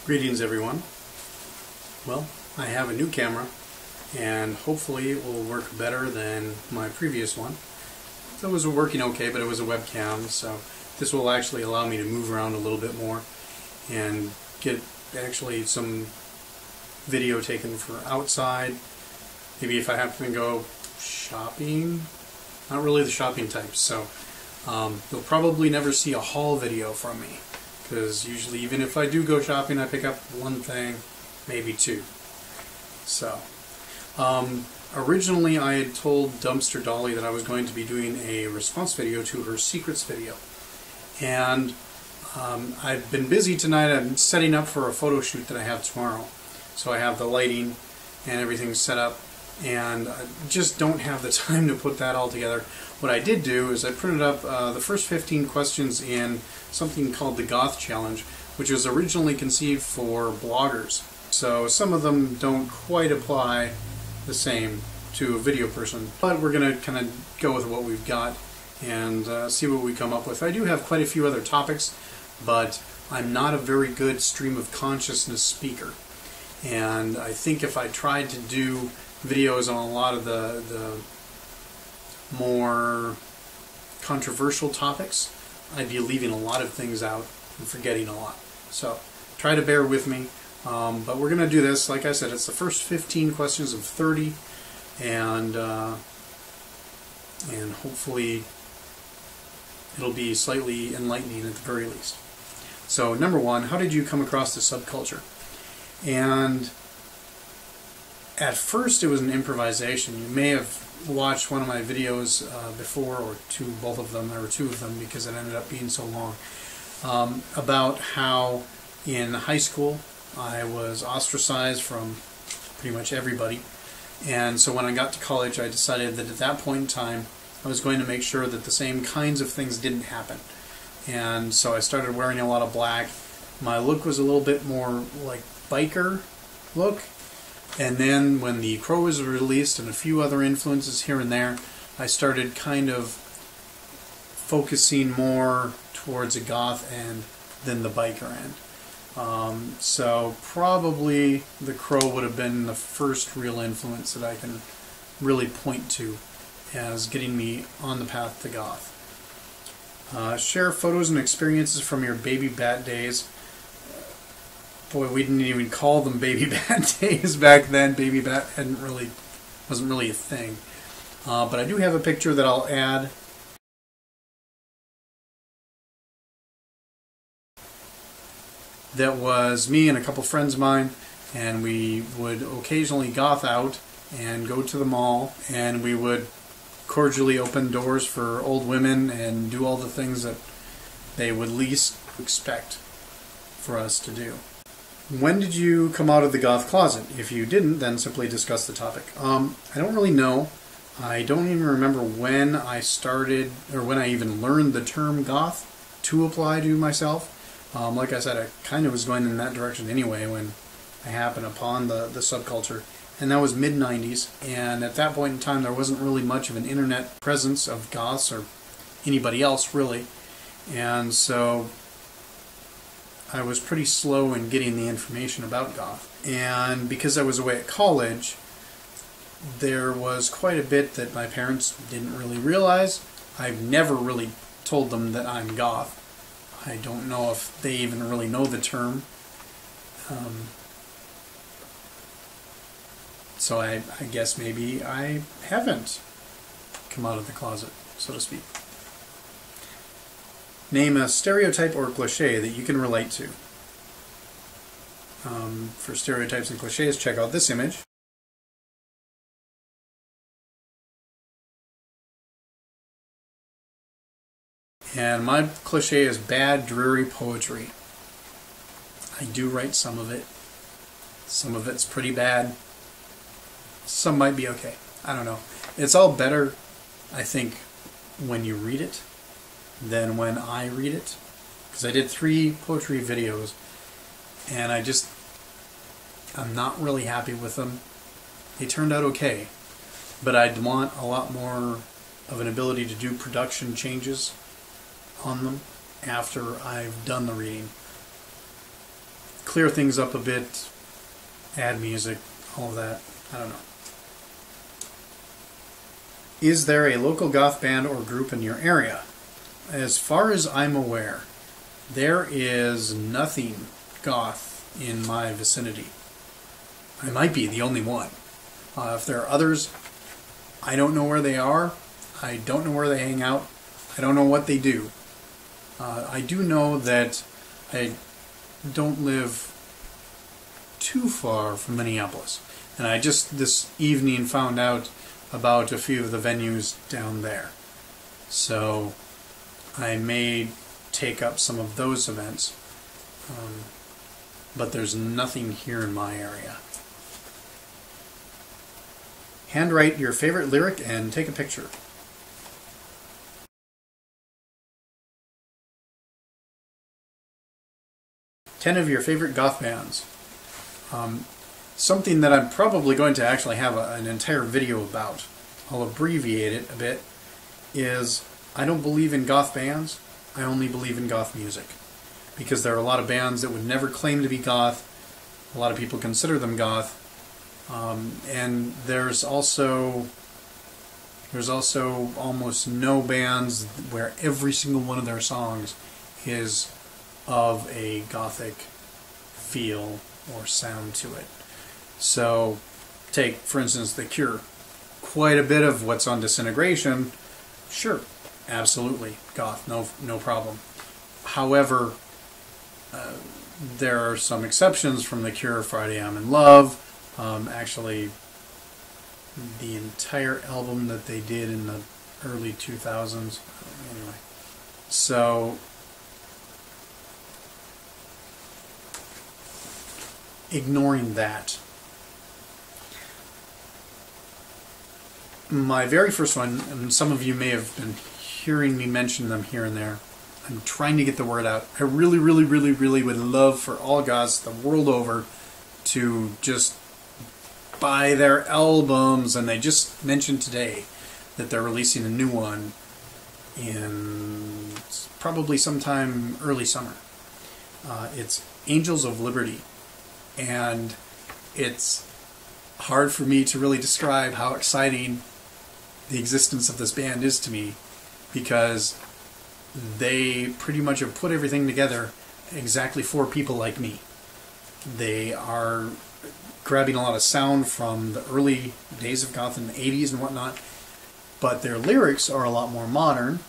Greetings everyone. Well, I have a new camera and hopefully it will work better than my previous one. So it was working okay, but it was a webcam, so this will actually allow me to move around a little bit more and get actually some video taken for outside. Maybe if I happen to go shopping. Not really the shopping type, so you'll probably never see a haul video from me, because usually even if I do go shopping I pick up one thing, maybe two. So originally I had told Dumpster Dolly that I was going to be doing a response video to her secrets video, and I've been busy tonight. I'm setting up for a photo shoot that I have tomorrow, so I have the lighting and everything set up, and I just don't have the time to put that all together. What I did do is I printed up the first 15 questions in something called the Goth challenge, which was originally conceived for bloggers. So some of them don't quite apply the same to a video person, but we're going to kind of go with what we've got and see what we come up with. I do have quite a few other topics, but I'm not a very good stream of consciousness speaker, and I think if I tried to do videos on a lot of the more controversial topics, I'd be leaving a lot of things out and forgetting a lot. So try to bear with me, but we're going to do this. Like I said, it's the first 15 questions of 30, and hopefully it'll be slightly enlightening at the very least. So number one, how did you come across the subculture? And at first it was an improvisation. You may have watched one of my videos before, or both of them, or two of them, because it ended up being so long, about how in high school I was ostracized from pretty much everybody, and so when I got to college I decided that at that point in time I was going to make sure that the same kinds of things didn't happen. And so I started wearing a lot of black. My look was a little bit more like biker look. And then when The Crow was released and a few other influences here and there, I started kind of focusing more towards a goth end than the biker end. So probably The Crow would have been the first real influence that I can really point to as getting me on the path to goth. Share photos and experiences from your baby bat days. Boy, we didn't even call them baby bat days back then. Baby bat wasn't really a thing. But I do have a picture that I'll add. That was me and a couple friends of mine, and we would occasionally goth out and go to the mall, and we would cordially open doors for old women and do all the things that they would least expect for us to do. When did you come out of the goth closet? If you didn't, then simply discuss the topic. I don't really know. I don't even remember when I started, or when I even learned the term goth to apply to myself. Like I said, I kind of was going in that direction anyway when I happened upon the subculture, and that was mid-90s, and at that point in time there wasn't really much of an internet presence of goths or anybody else really, and so I was pretty slow in getting the information about goth. And because I was away at college, there was quite a bit that my parents didn't really realize. I've never really told them that I'm goth. I don't know if they even really know the term. So I guess maybe I haven't come out of the closet, so to speak. Name a stereotype or cliché that you can relate to. For stereotypes and clichés, check out this image. And my cliché is bad, dreary poetry. I do write some of it. Some of it's pretty bad. Some might be okay. I don't know. It's all better, I think, when you read it than when I read it, because I did 3 poetry videos and I'm not really happy with them. They turned out okay, but I'd want a lot more of an ability to do production changes on them after I've done the reading. clear things up a bit, add music, all of that. I don't know. Is there a local goth band or group in your area? As far as I'm aware, there is nothing goth in my vicinity. I might be the only one. If there are others, I don't know where they are. I don't know where they hang out. I don't know what they do. I do know that I don't live too far from Minneapolis. And I just this evening found out about a few of the venues down there. So I may take up some of those events. But there's nothing here in my area. Handwrite your favorite lyric and take a picture. 10 of your favorite goth bands. Something that I'm probably going to actually have an entire video about, I'll abbreviate it a bit, is I don't believe in goth bands, I only believe in goth music. Because there are a lot of bands that would never claim to be goth, a lot of people consider them goth, and there's also almost no bands where every single one of their songs is of a gothic feel or sound to it. So, take, for instance, The Cure. Quite a bit of what's on Disintegration, sure, absolutely, goth, no problem. However, there are some exceptions from The Cure. Friday I'm in Love. Actually, the entire album that they did in the early 2000s. Anyway, so ignoring that, my very first one, and some of you may have been hearing me mention them here and there, I'm trying to get the word out. I really, really, really, really would love for all goths the world over to just buy their albums, and they just mentioned today that they're releasing a new one in probably sometime early summer. It's Angels of Liberty, and it's hard for me to really describe how exciting the existence of this band is to me, because they pretty much have put everything together exactly for people like me. They are grabbing a lot of sound from the early days of goth in the 80s and whatnot, but their lyrics are a lot more modern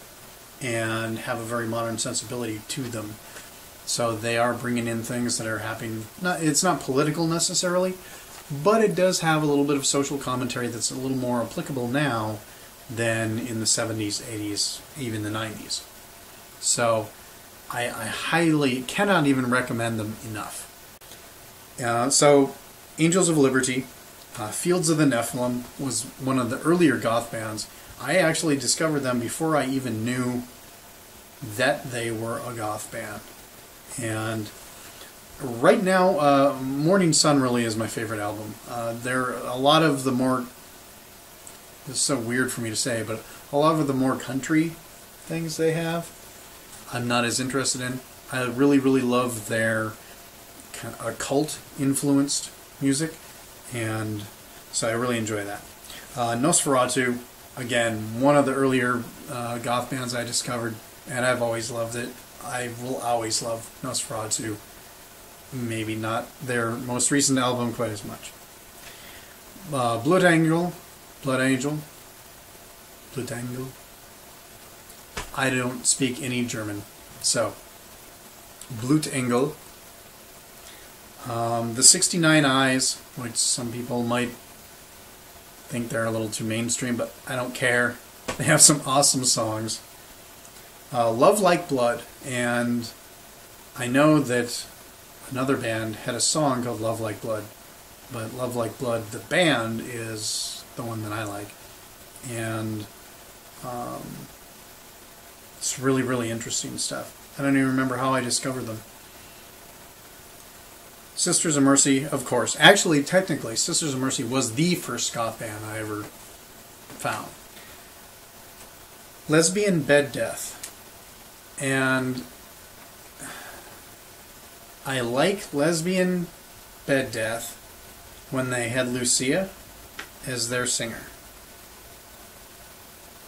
and have a very modern sensibility to them. So they are bringing in things that are happening. It's not political necessarily, but it does have a little bit of social commentary that's a little more applicable now than in the 70s, 80s, even the 90s. So I highly cannot even recommend them enough. So Angels of Liberty, Fields of the Nephilim was one of the earlier goth bands. I actually discovered them before I even knew that they were a goth band. And right now, Morning Sun really is my favorite album. There are a lot of the more, this is so weird for me to say, but a lot of the more country things they have, I'm not as interested in. I really, really love their kind of occult-influenced music, and so I really enjoy that. Nosferatu, again, one of the earlier goth bands I discovered, and I've always loved it. I will always love Nosferatu. Maybe not their most recent album quite as much. Blood Angel. I don't speak any German, so Blutengel. The 69 Eyes, which some people might think they're a little too mainstream, but I don't care. They have some awesome songs. Love Like Blood, and I know that another band had a song called Love Like Blood, but Love Like Blood, the band, is the one that I like. And it's really, really interesting stuff. I don't even remember how I discovered them. Sisters of Mercy, of course. Actually, technically, Sisters of Mercy was the first goth band I ever found. Lesbian Bed Death. And I like Lesbian Bed Death when they had Lucia as their singer.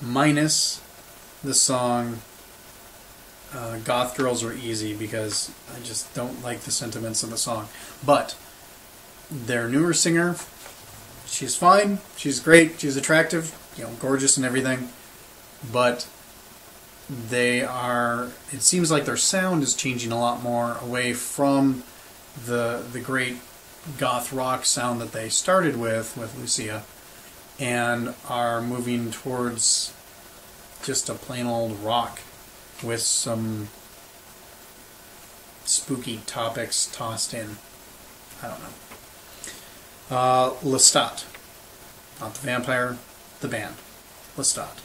Minus the song Goth Girls Are Easy, because I just don't like the sentiments of the song. But their newer singer, she's fine, she's great, she's attractive, gorgeous and everything, but it seems like their sound is changing a lot more away from the great goth rock sound that they started with Lucia, and are moving towards just a plain old rock with some spooky topics tossed in. I don't know. Lestat. Not the vampire, the band. Lestat.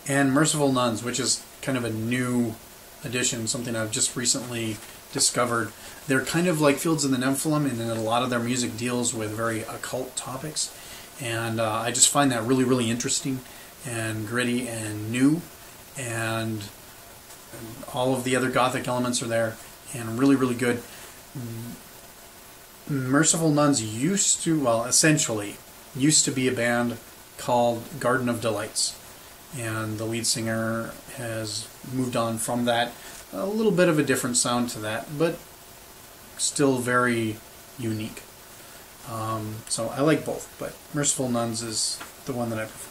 And Merciful Nuns, which is kind of a new addition, something I've just recently discovered. They're kind of like Fields of the Nephilim, and then a lot of their music deals with very occult topics. And I just find that really, really interesting and gritty and new. And all of the other gothic elements are there, and really, really good. Merciful Nuns essentially used to be a band called Garden of Delights. And the lead singer has moved on from that. A little bit of a different sound to that, but still very unique. So I like both, but Merciful Nuns is the one that I prefer.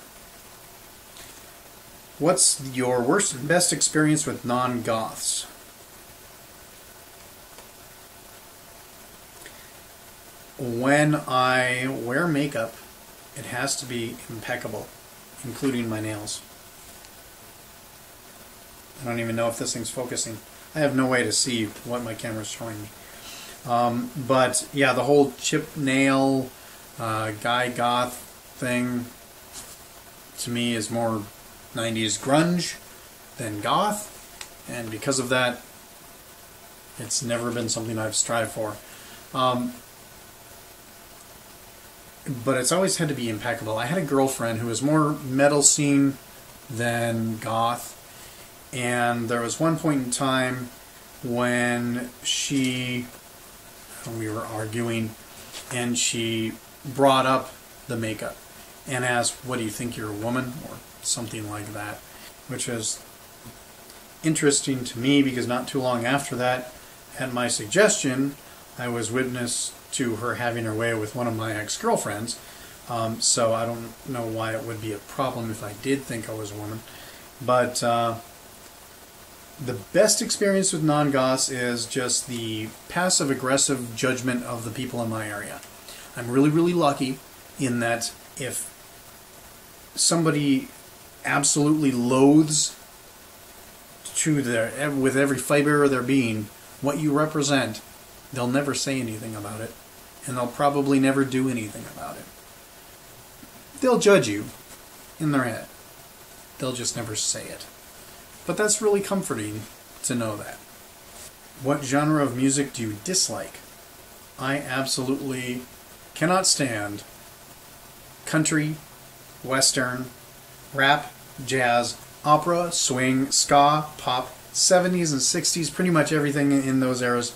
What's your worst and best experience with non-goths? When I wear makeup, it has to be impeccable, including my nails. I don't even know if this thing's focusing. I have no way to see what my camera's showing me. But yeah, the whole chip nail, guy goth thing, to me is more 90s grunge than goth. And because of that, it's never been something I've strived for. But it's always had to be impeccable. I had a girlfriend who was more metal scene than goth. And there was one point in time when we were arguing, and she brought up the makeup and asked, "What do you think, you're a woman?" or something like that, which is interesting to me because not too long after that, at my suggestion, I was witness to her having her way with one of my ex-girlfriends. So I don't know why it would be a problem if I did think I was a woman. But the best experience with non-goths is just the passive-aggressive judgment of the people in my area. I'm really, really lucky in that if somebody absolutely loathes with every fiber of their being what you represent, they'll never say anything about it, and they'll probably never do anything about it. They'll judge you in their head. They'll just never say it. But that's really comforting to know that. What genre of music do you dislike? I absolutely cannot stand country, western, rap, jazz, opera, swing, ska, pop, 70s and 60s, pretty much everything in those eras,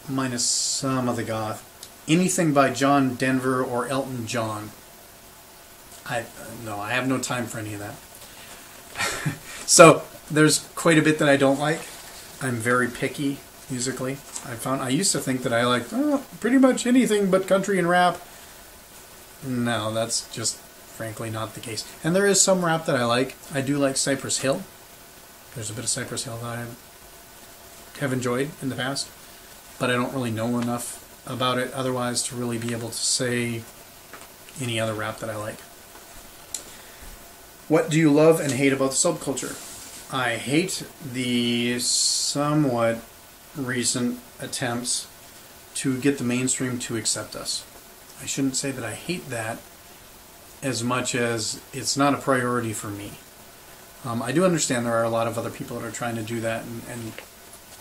minus some of the goth. Anything by John Denver or Elton John. I have no time for any of that. So there's quite a bit that I don't like. I'm very picky musically. I used to think that I liked pretty much anything but country and rap. No, that's just frankly not the case. And there is some rap that I like. I do like Cypress Hill. There's a bit of Cypress Hill that I have enjoyed in the past, but I don't really know enough about it otherwise to really be able to say any other rap that I like. What do you love and hate about the subculture? I hate the somewhat recent attempts to get the mainstream to accept us. I shouldn't say that I hate that as much as it's not a priority for me. I do understand there are a lot of other people that are trying to do that, and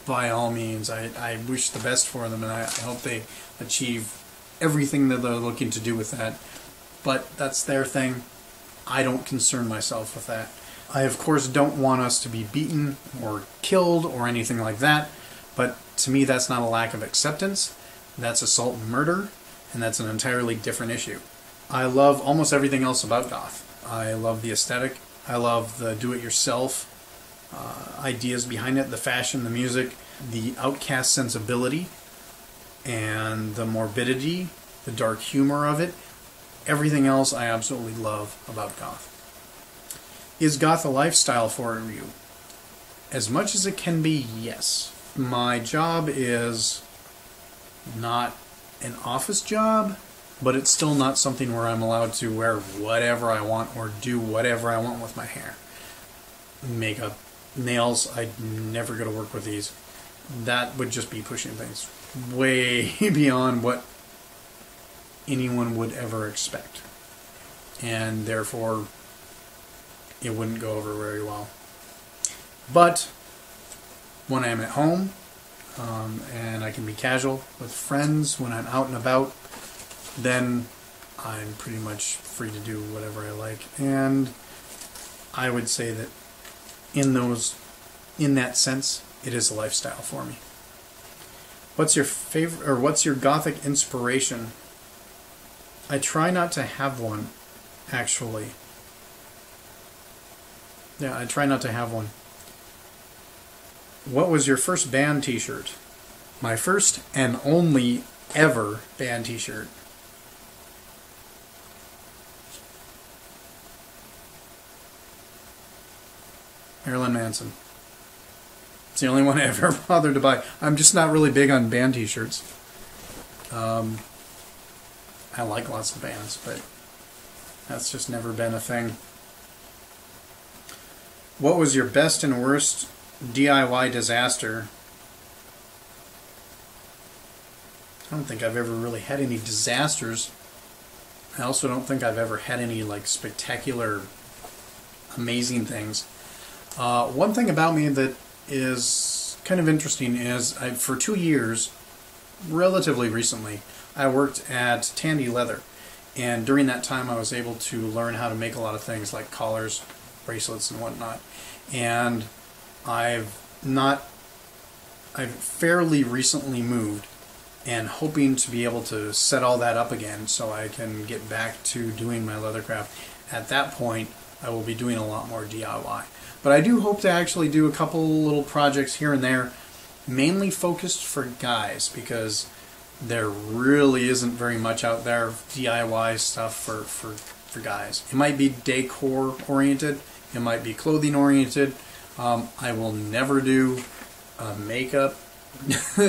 by all means, I wish the best for them, and I hope they achieve everything that they're looking to do with that. But that's their thing. I don't concern myself with that. I, of course, don't want us to be beaten or killed or anything like that, but to me, that's not a lack of acceptance. That's assault and murder, and that's an entirely different issue. I love almost everything else about goth. I love the aesthetic. I love the do-it-yourself ideas behind it, the fashion, the music, the outcast sensibility, and the morbidity, the dark humor of it. Everything else I absolutely love about goth. Is goth a lifestyle for you? As much as it can be, yes. My job is not an office job, but it's still not something where I'm allowed to wear whatever I want or do whatever I want with my hair. Makeup, nails, I'd never go to work with these. That would just be pushing things way beyond what anyone would ever expect. And therefore, it wouldn't go over very well. But when I'm at home, and I can be casual with friends, when I'm out and about, then I'm pretty much free to do whatever I like. And I would say that in that sense, it is a lifestyle for me. What's your favorite, or what's your gothic inspiration? I try not to have one, actually. Yeah, I try not to have one. What was your first band t-shirt? My first and only ever band t-shirt. Marilyn Manson. It's the only one I ever bothered to buy. I'm just not really big on band t-shirts. I like lots of bands, but that's just never been a thing. What was your best and worst DIY disaster? I don't think I've ever really had any disasters. I also don't think I've ever had any like spectacular, amazing things. One thing about me that is kind of interesting is for 2 years, relatively recently, I worked at Tandy Leather, and during that time I was able to learn how to make a lot of things like collars, bracelets, and whatnot. And I've fairly recently moved, and hoping to be able to set all that up again so I can get back to doing my leathercraft. At that point, I will be doing a lot more DIY. But I do hope to actually do a couple little projects here and there, mainly focused for guys, because there really isn't very much out there of DIY stuff for guys. It might be decor oriented, it might be clothing oriented. I will never do a makeup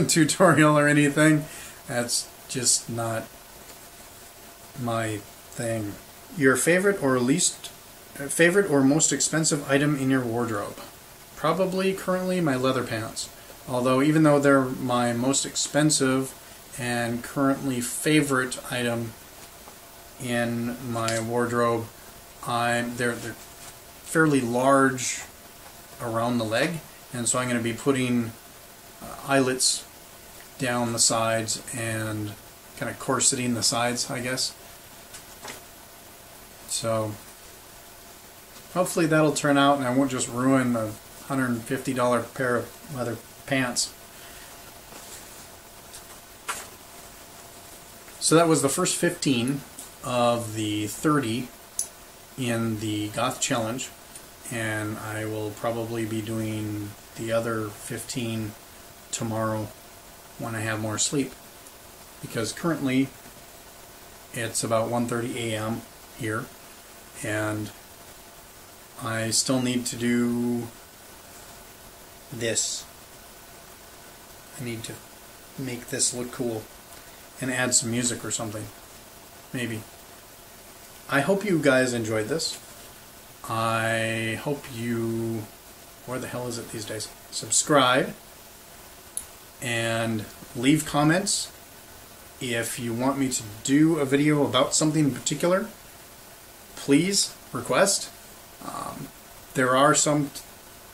tutorial or anything. That's just not my thing. Your favorite or most expensive item in your wardrobe? Probably currently my leather pants. Although even though they're my most expensive and currently favorite item in my wardrobe, they're fairly large around the leg, and so I'm going to be putting eyelets down the sides and kind of corseting the sides, I guess. So hopefully that'll turn out and I won't just ruin a $150 pair of leather pants. So that was the first 15 of the 30 in the Goth Challenge, and I will probably be doing the other 15 tomorrow when I have more sleep, because currently it's about 1:30 a.m. here, and I still need to do this. I need to make this look cool and add some music or something, maybe. I hope you guys enjoyed this. I hope you, where the hell is it these days? Subscribe and leave comments. If you want me to do a video about something in particular, please request. There are some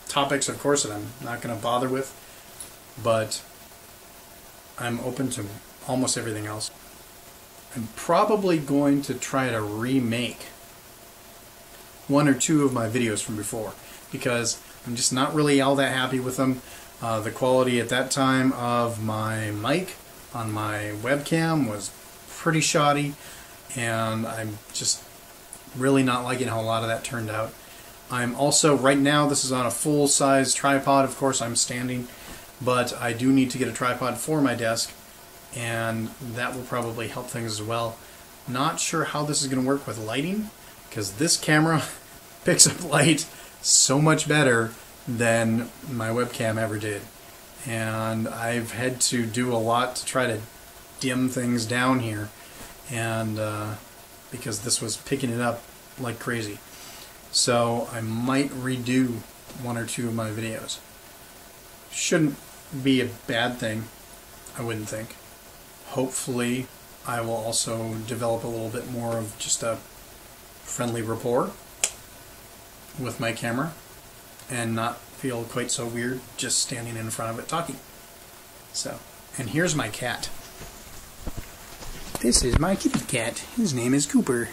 topics, of course, that I'm not going to bother with, but I'm open to almost everything else. I'm probably going to try to remake one or two of my videos from before, because I'm just not really all that happy with them. The quality at that time of my mic on my webcam was pretty shoddy, and I'm just really not liking how a lot of that turned out. I'm also, right now, this is on a full-size tripod. Of course, I'm standing, but I do need to get a tripod for my desk, and that will probably help things as well. Not sure how this is going to work with lighting, because this camera picks up light so much better than my webcam ever did. And I've had to do a lot to try to dim things down here, and because this was picking it up like crazy. So I might redo one or two of my videos. Shouldn't be a bad thing, I wouldn't think. Hopefully I will also develop a little bit more of just a friendly rapport with my camera and not feel quite so weird just standing in front of it talking. So, and here's my cat. This is my kitty cat. His name is Cooper.